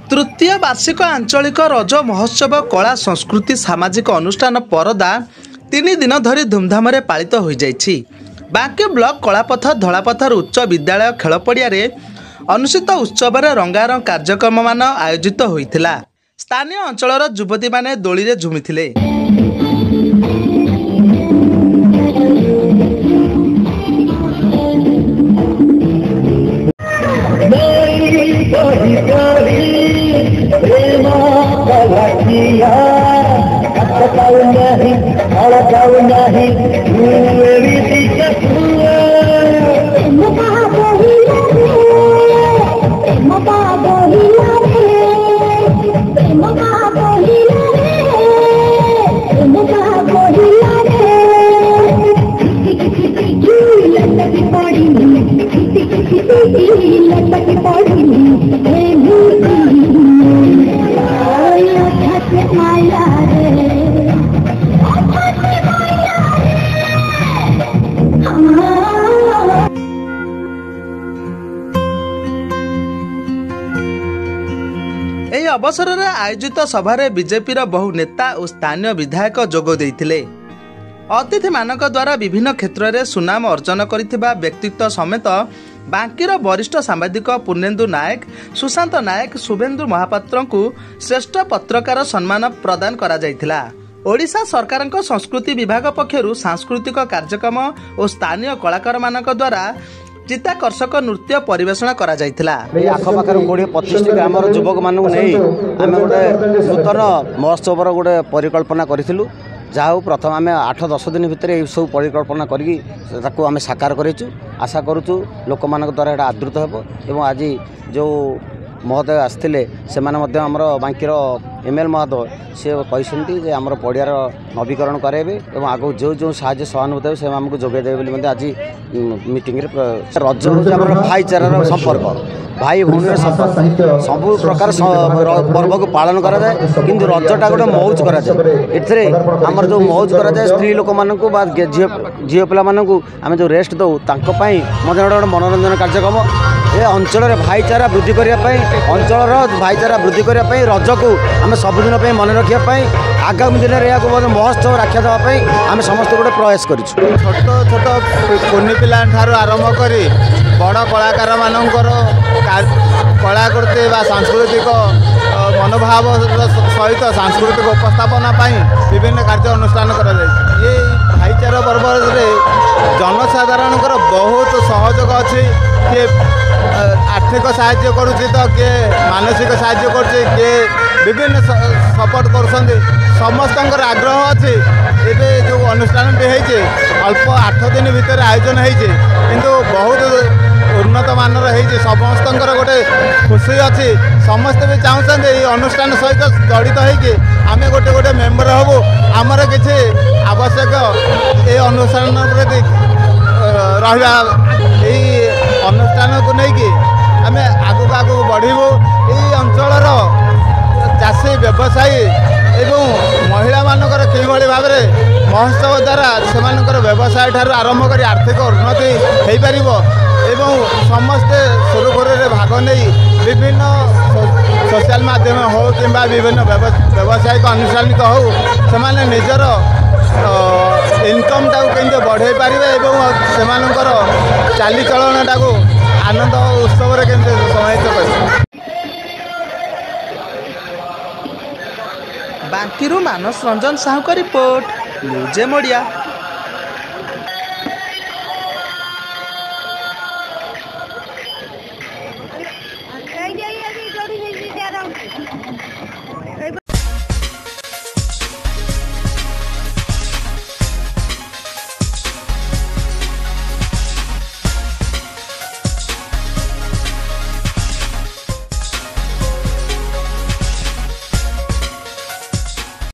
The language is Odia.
तृतीय वार्षिक आंचलिक रज महोत्सव कला संस्कृति सामाजिक अनुष्ठान परदा 3 दिन धरी धूमधाम पालित हो जाइछि। बांके ब्लॉक कलापथ धलापथर उच्च विद्यालय खेल पड़िया अनुष्ठित उत्सव रंगारंग कार्यक्रम मान आयोजित होइथिला। स्थानीय अंचलर युवती माने दोली रे झुमिथिले। ଏହି ଅବସରରେ ଆୟୋଜିତ ସଭାରେ ବିଜେପିର ବହୁ ନେତା ଓ ସ୍ଥାନୀୟ ବିଧାୟକ ଯୋଗ ଦେଇଥିଲେ। ଅତିଥିମାନଙ୍କ ଦ୍ୱାରା ବିଭିନ୍ନ କ୍ଷେତ୍ରରେ ସୁନାମ ଅର୍ଜନ କରିଥିବା ବ୍ୟକ୍ତିତ୍ୱ ସମେତ ବାଙ୍କିର ବରିଷ୍ଠ ସାମ୍ବାଦିକ ପୂର୍ଣ୍ଣେନ୍ଦୁ ନାୟକ, ସୁଶାନ୍ତ ନାୟକ, ଶୁଭେନ୍ଦୁ ମହାପାତ୍ରଙ୍କୁ ଶ୍ରେଷ୍ଠ ପତ୍ରକାର ସମ୍ମାନ ପ୍ରଦାନ କରାଯାଇଥିଲା। ଓଡ଼ିଶା ସରକାରଙ୍କ ସଂସ୍କୃତି ବିଭାଗ ପକ୍ଷରୁ ସାଂସ୍କୃତିକ କାର୍ଯ୍ୟକ୍ରମ ଓ ସ୍ଥାନୀୟ କଳାକାରମାନଙ୍କ ଦ୍ୱାରା ଚିତ୍ତାକର୍ଷକ ନୃତ୍ୟ ପରିବେଷଣ କରାଯାଇଥିଲା। ଆଖପାଖର 20-25 ଗ୍ରାମର ଯୁବକ ମାନଙ୍କୁ ନେଇ ଆମେ ଗୋଟେ ନୂତନ ମହୋତ୍ସବର ଗୋଟେ ପରିକଳ୍ପନା କରିଥିଲୁ। ଯାହା ହଉ ପ୍ରଥମ ଆମେ 8-10 ଦିନ ଭିତରେ ଏହି ସବୁ ପରିକଳ୍ପନା କରିକି ତାକୁ ଆମେ ସାକାର କରିଛୁ। ଆଶା କରୁଛୁ ଲୋକମାନଙ୍କ ଦ୍ୱାରା ଏଇଟା ଆଦୃତ ହେବ ଏବଂ ଆଜି ଯେଉଁ ମହୋଦୟ ଆସିଥିଲେ ସେମାନେ ମଧ୍ୟ ଆମର ବାଙ୍କିର ML ମହୋଦୟ ସେ କହିଛନ୍ତି ଯେ ଆମର ପଡ଼ିଆର ନବୀକରଣ କରାଇବେ ଏବଂ ଆଗକୁ ଯେଉଁ ସାହାଯ୍ୟ ସହାନୁଭୂତି ଦେବେ ସେ ଆମକୁ ଯୋଗାଇ ଦେବେ ବୋଲି ମଧ୍ୟ ଆଜି ମିଟିଂରେ ରଜ ହେଉଛି ଆମର ଭାଇଚାରାର ସମ୍ପର୍କ, ଭାଇ ଭଉଣୀର ସମ୍ପର୍କ। ସବୁ ପ୍ରକାର ପର୍ବକୁ ପାଳନ କରାଯାଏ କିନ୍ତୁ ରଜଟା ଗୋଟେ ମଉଜ କରାଯାଏ। ଏଥିରେ ଆମର ଯେଉଁ ମଉଜ କରାଯାଏ ସ୍ତ୍ରୀ ଲୋକମାନଙ୍କୁ ବା ଝିଅ ପିଲାମାନଙ୍କୁ ଆମେ ଯେଉଁ ରେଷ୍ଟ ଦେଉ ତାଙ୍କ ପାଇଁ ମଧ୍ୟ ଗୋଟେ ମନୋରଞ୍ଜନ କାର୍ଯ୍ୟକ୍ରମ। ଏ ଅଞ୍ଚଳରେ ଭାଇଚାରା ବୃଦ୍ଧି କରିବା ପାଇଁ ଅଞ୍ଚଳର ଭାଇଚାରା ବୃଦ୍ଧି କରିବା ପାଇଁ ରଜକୁ ଆମେ ସବୁଦିନ ପାଇଁ ମନେ ରଖିବା ପାଇଁ ଆଗାମୀ ଦିନରେ ଏହାକୁ ମଧ୍ୟ ମହୋତ୍ସବ ରାକ୍ଷା ଦେବା ପାଇଁ ଆମେ ସମସ୍ତେ ଗୋଟେ ପ୍ରୟାସ କରିଛୁ। ଛୋଟ ଛୋଟ କୁନି ପିଲାଠାରୁ ଆରମ୍ଭ କରି ବଡ଼ କଳାକାରମାନଙ୍କର କଳାକୃତି ବା ସାଂସ୍କୃତିକ ମନୋଭାବ ସହିତ ସାଂସ୍କୃତିକ ଉପସ୍ଥାପନା ପାଇଁ ବିଭିନ୍ନ କାର୍ଯ୍ୟ ଅନୁଷ୍ଠାନ କରାଯାଇଛି। ଏ ଭାଇଚାରା ପର୍ବରେ ଜନସାଧାରଣଙ୍କର ବହୁତ ସହଯୋଗ ଅଛି। କିଏ ଆର୍ଥିକ ସାହାଯ୍ୟ କରୁଛି ତ କିଏ ମାନସିକ ସାହାଯ୍ୟ କରୁଛି, କିଏ ବିଭିନ୍ନ ସପୋର୍ଟ କରୁଛନ୍ତି। ସମସ୍ତଙ୍କର ଆଗ୍ରହ ଅଛି। ଏବେ ଯେଉଁ ଅନୁଷ୍ଠାନଟି ହେଇଛି ଅଳ୍ପ 8 ଦିନ ଭିତରେ ଆୟୋଜନ ହେଇଛି କିନ୍ତୁ ବହୁତ ଉନ୍ନତ ମାନର ହେଇଛି। ସମସ୍ତଙ୍କର ଗୋଟେ ଖୁସି ଅଛି। ସମସ୍ତେ ବି ଚାହୁଁଛନ୍ତି ଏଇ ଅନୁଷ୍ଠାନ ସହିତ ଜଡ଼ିତ ହେଇକି ଆମେ ଗୋଟେ ମେମ୍ବର ହେବୁ। ଆମର କିଛି ଆବଶ୍ୟକ এই ଅନୁଷ୍ଠାନ ପ୍ରତି ରହିବା। এই ଅନୁଷ୍ଠାନକୁ ନେଇକି ଆମେ ଆଗକୁ ବଢ଼ିବୁ। এই ଅଞ୍ଚଳର ଚାଷୀ ବ୍ୟବସାୟୀ ଏବଂ ମହିଳାମାନଙ୍କର କିଭଳି ଭାବରେ ମହୋତ୍ସବ ଦ୍ୱାରା ସେମାନଙ୍କର ବ୍ୟବସାୟ ଠାରୁ ଆରମ୍ଭ କରି ଆର୍ଥିକ ଉନ୍ନତି ହୋଇପାରିବ ଏବଂ ସମସ୍ତେ ସୁରୁଖୁରୁରେ ଭାଗ ନେଇ ବିଭିନ୍ନ ସୋସିଆଲ ମାଧ୍ୟମ ହେଉ କିମ୍ବା ବିଭିନ୍ନ ବ୍ୟବସାୟିକ ଆନୁଷ୍ଠାନିକ ହେଉ ସେମାନେ ନିଜର ଇନକମ୍ଟାକୁ କେମିତି ବଢ଼ାଇ ପାରିବେ ଏବଂ ସେମାନଙ୍କର ଚାଲିଚଳନଟାକୁ ଆନନ୍ଦ ଉତ୍ସବରେ କେମିତି ସମାହିତ କରିବେ। ବାଙ୍କିରୁ ମାନସ ରଞ୍ଜନ ସାହୁଙ୍କ ରିପୋର୍ଟ, ନ୍ୟୁଜ୍ ଏମ୍ ଓଡ଼ିଆ।